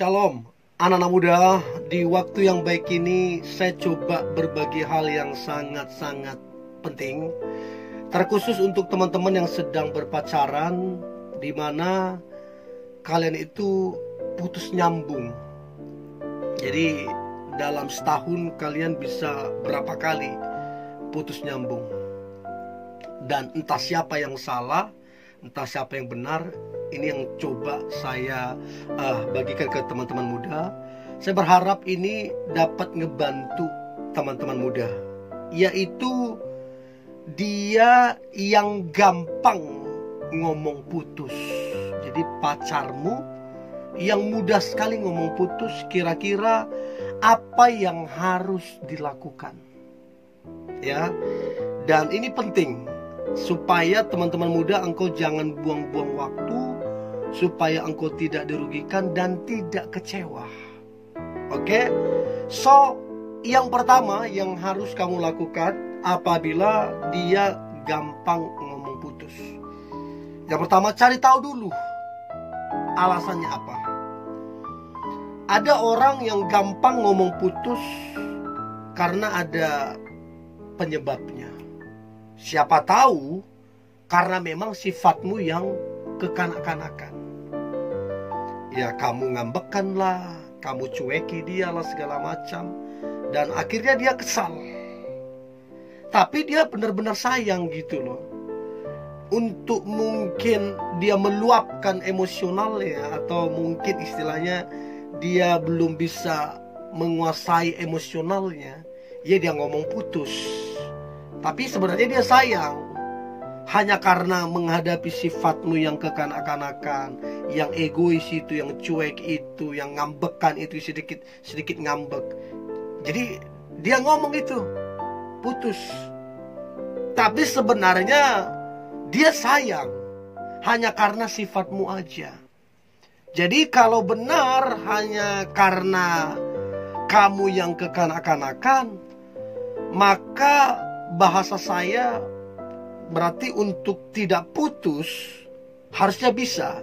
Shalom, anak-anak muda. Di waktu yang baik ini saya coba berbagi hal yang sangat-sangat penting, terkhusus untuk teman-teman yang sedang berpacaran, di mana kalian itu putus nyambung. Jadi dalam setahun kalian bisa berapa kali putus nyambung. Dan entah siapa yang salah, entah siapa yang benar. Ini yang coba saya bagikan ke teman-teman muda. Saya berharap ini dapat ngebantu teman-teman muda, yaitu dia yang gampang ngomong putus. Jadi pacarmu yang mudah sekali ngomong putus, kira-kira apa yang harus dilakukan? Ya, dan ini penting supaya teman-teman muda engkau jangan buang-buang waktu, supaya engkau tidak dirugikan dan tidak kecewa. Oke? So, yang pertama yang harus kamu lakukan apabila dia gampang ngomong putus. Yang pertama, cari tahu dulu alasannya apa. Ada orang yang gampang ngomong putus karena ada penyebabnya. Siapa tahu karena memang sifatmu yang kekanak-kanakan. Ya, kamu ngambekkan lah, kamu cueki dia lah segala macam, dan akhirnya dia kesal. Tapi dia benar-benar sayang gitu loh. Untuk mungkin dia meluapkan emosionalnya, atau mungkin istilahnya dia belum bisa menguasai emosionalnya, ya dia ngomong putus. Tapi sebenarnya dia sayang. Hanya karena menghadapi sifatmu yang kekanak-kanakan, yang egois itu, yang cuek itu, yang ngambekan itu, sedikit ngambek. Jadi dia ngomong itu putus. Tapi sebenarnya dia sayang hanya karena sifatmu aja. Jadi kalau benar hanya karena kamu yang kekanak-kanakan, maka bahasa saya berarti untuk tidak putus harusnya bisa.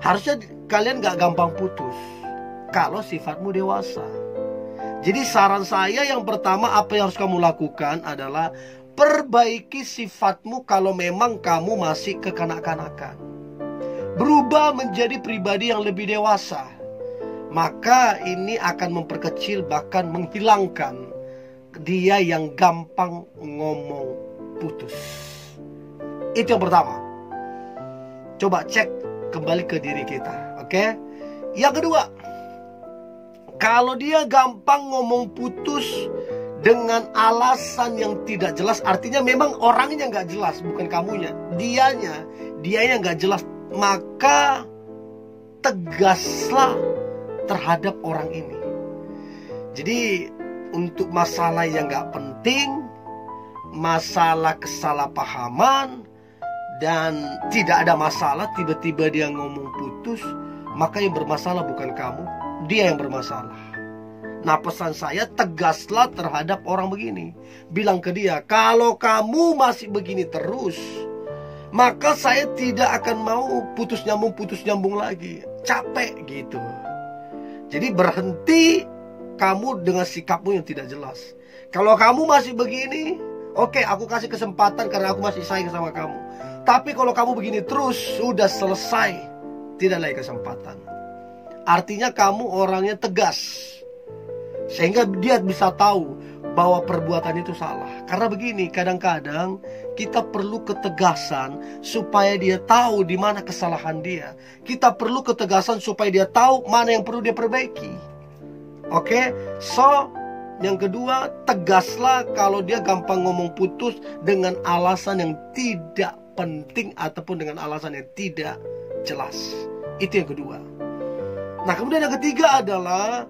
Harusnya kalian gak gampang putus kalau sifatmu dewasa. Jadi saran saya yang pertama, apa yang harus kamu lakukan adalah perbaiki sifatmu kalau memang kamu masih kekanak-kanakan. Berubah menjadi pribadi yang lebih dewasa. Maka ini akan memperkecil, bahkan menghilangkan dia yang gampang ngomong putus. Itu yang pertama. Coba cek kembali ke diri kita, oke? Yang kedua, kalau dia gampang ngomong putus dengan alasan yang tidak jelas, artinya memang orangnya nggak jelas, bukan kamunya, dianya nggak jelas, maka tegaslah terhadap orang ini. Jadi untuk masalah yang nggak penting, masalah kesalahpahaman, dan tidak ada masalah, tiba-tiba dia ngomong putus, maka yang bermasalah bukan kamu, dia yang bermasalah. Nah, pesan saya, tegaslah terhadap orang begini. Bilang ke dia, kalau kamu masih begini terus, maka saya tidak akan mau putus nyambung lagi. Capek gitu. Jadi berhenti kamu dengan sikapmu yang tidak jelas. Kalau kamu masih begini, oke, aku kasih kesempatan karena aku masih sayang sama kamu. Tapi kalau kamu begini terus, sudah selesai, tidak lagi kesempatan. Artinya kamu orangnya tegas, sehingga dia bisa tahu bahwa perbuatan itu salah. Karena begini, kadang-kadang kita perlu ketegasan supaya dia tahu di mana kesalahan dia. Kita perlu ketegasan supaya dia tahu mana yang perlu dia perbaiki. Oke, so yang kedua, tegaslah kalau dia gampang ngomong putus dengan alasan yang tidak penting ataupun dengan alasan yang tidak jelas. Itu yang kedua. Nah, kemudian yang ketiga adalah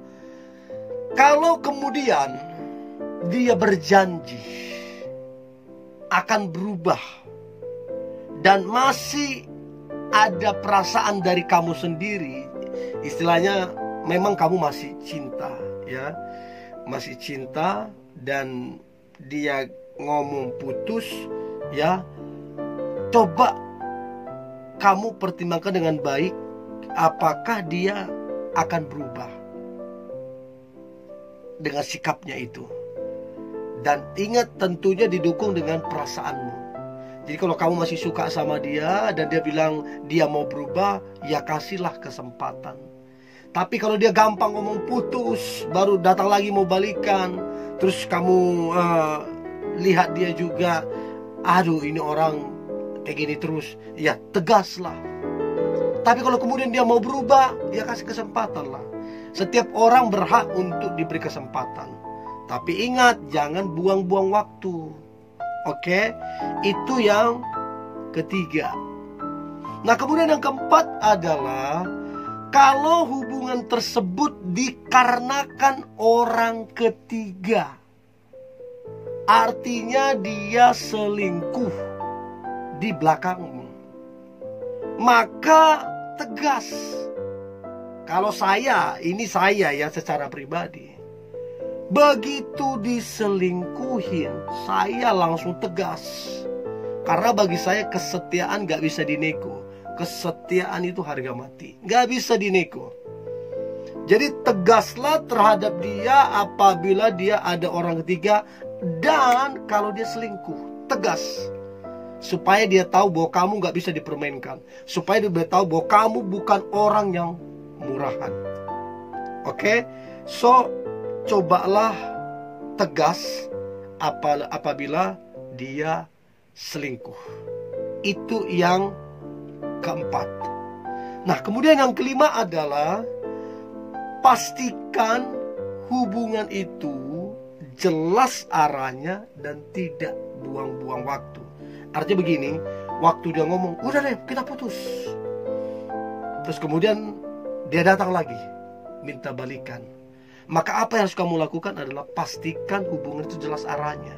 kalau kemudian dia berjanji akan berubah dan masih ada perasaan dari kamu sendiri, istilahnya memang kamu masih cinta, ya, masih cinta, dan dia ngomong putus, ya, coba kamu pertimbangkan dengan baik, apakah dia akan berubah dengan sikapnya itu. Dan ingat, tentunya didukung dengan perasaanmu. Jadi kalau kamu masih suka sama dia dan dia bilang dia mau berubah, ya kasihlah kesempatan. Tapi kalau dia gampang ngomong putus, baru datang lagi mau balikan, terus kamu lihat dia juga, aduh ini orang kayak gini terus, ya tegaslah. Tapi kalau kemudian dia mau berubah, ya kasih kesempatan lah. Setiap orang berhak untuk diberi kesempatan. Tapi ingat, jangan buang-buang waktu. Oke? Itu yang ketiga. Nah, kemudian yang keempat adalah kalau hubungan tersebut dikarenakan orang ketiga. Artinya dia selingkuh di belakangmu. Maka tegas. Kalau ini saya ya secara pribadi. Begitu diselingkuhin, saya langsung tegas. Karena bagi saya kesetiaan gak bisa dinego. Kesetiaan itu harga mati, gak bisa dinego. Jadi tegaslah terhadap dia apabila dia ada orang ketiga. Dan kalau dia selingkuh, tegas. Supaya dia tahu bahwa kamu gak bisa dipermainkan. Supaya dia tahu bahwa kamu bukan orang yang murahan. Oke? So, cobalah tegas apabila dia selingkuh. Itu yang keempat. Nah, kemudian yang kelima adalah pastikan hubungan itu jelas arahnya dan tidak buang-buang waktu. Artinya begini, waktu dia ngomong, udah deh kita putus, terus kemudian dia datang lagi minta balikan, maka apa yang harus kamu lakukan adalah pastikan hubungan itu jelas arahnya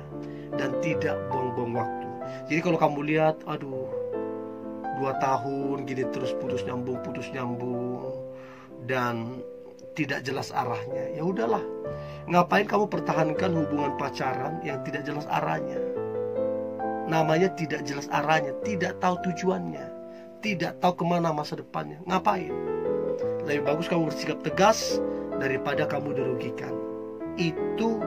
dan tidak buang-buang waktu. Jadi kalau kamu lihat, aduh 2 tahun gini terus putus nyambung dan tidak jelas arahnya, ya udahlah, ngapain kamu pertahankan hubungan pacaran yang tidak jelas arahnya. Namanya tidak jelas arahnya, tidak tahu tujuannya, tidak tahu kemana masa depannya. Ngapain? Lebih bagus kamu bersikap tegas daripada kamu dirugikan. Itu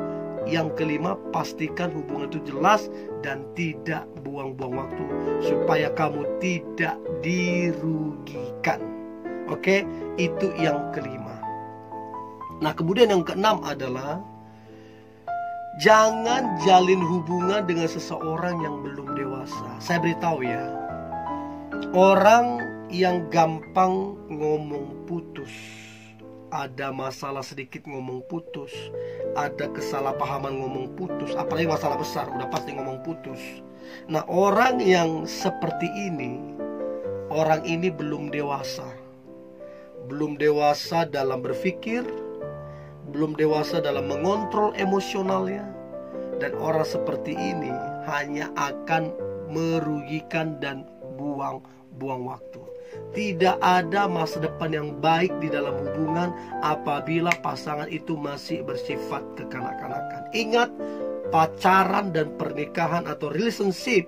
yang kelima, pastikan hubungan itu jelas dan tidak buang-buang waktu supaya kamu tidak dirugikan. Oke, itu yang kelima. Nah, kemudian yang keenam adalah jangan jalin hubungan dengan seseorang yang belum dewasa. Saya beritahu ya, orang yang gampang ngomong putus, ada masalah sedikit ngomong putus, ada kesalahpahaman ngomong putus, apalagi masalah besar udah pasti ngomong putus. Nah, orang yang seperti ini, orang ini belum dewasa. Belum dewasa dalam berpikir, belum dewasa dalam mengontrol emosionalnya. Dan orang seperti ini hanya akan merugikan dan buang-buang waktu. Tidak ada masa depan yang baik di dalam hubungan apabila pasangan itu masih bersifat kekanak-kanakan. Ingat, pacaran dan pernikahan atau relationship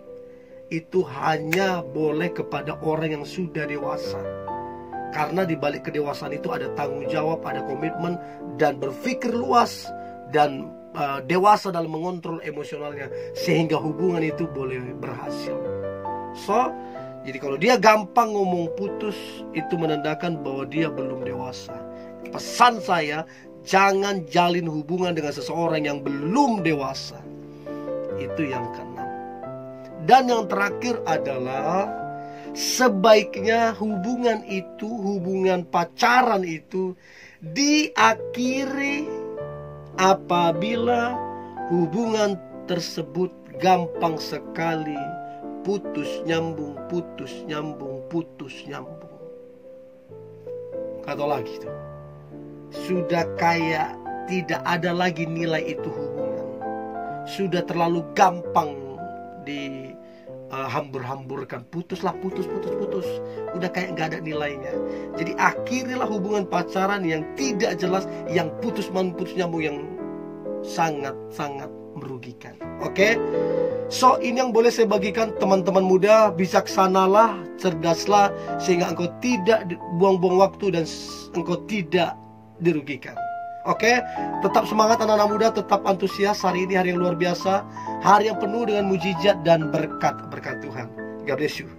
itu hanya boleh kepada orang yang sudah dewasa. Karena di balik kedewasaan itu ada tanggung jawab, ada komitmen, dan berpikir luas, dan dewasa dalam mengontrol emosionalnya, sehingga hubungan itu boleh berhasil. So, jadi kalau dia gampang ngomong putus, itu menandakan bahwa dia belum dewasa. Pesan saya, jangan jalin hubungan dengan seseorang yang belum dewasa. Itu yang keenam. Dan yang terakhir adalah sebaiknya hubungan itu, hubungan pacaran itu diakhiri apabila hubungan tersebut gampang sekali putus nyambung. Kata lagi tuh, sudah kayak tidak ada lagi nilai itu hubungan. Sudah terlalu gampang hambur-hamburkan, putus. Udah kayak gak ada nilainya. Jadi akhirilah hubungan pacaran yang tidak jelas, yang putus nyambung, yang sangat-sangat merugikan. Oke? So, ini yang boleh saya bagikan teman-teman muda. Bijaksanalah, cerdaslah, sehingga engkau tidak buang-buang waktu dan engkau tidak dirugikan. Oke, tetap semangat anak-anak muda, tetap antusias. Hari ini hari yang luar biasa, hari yang penuh dengan mujizat dan berkat Tuhan. God bless you.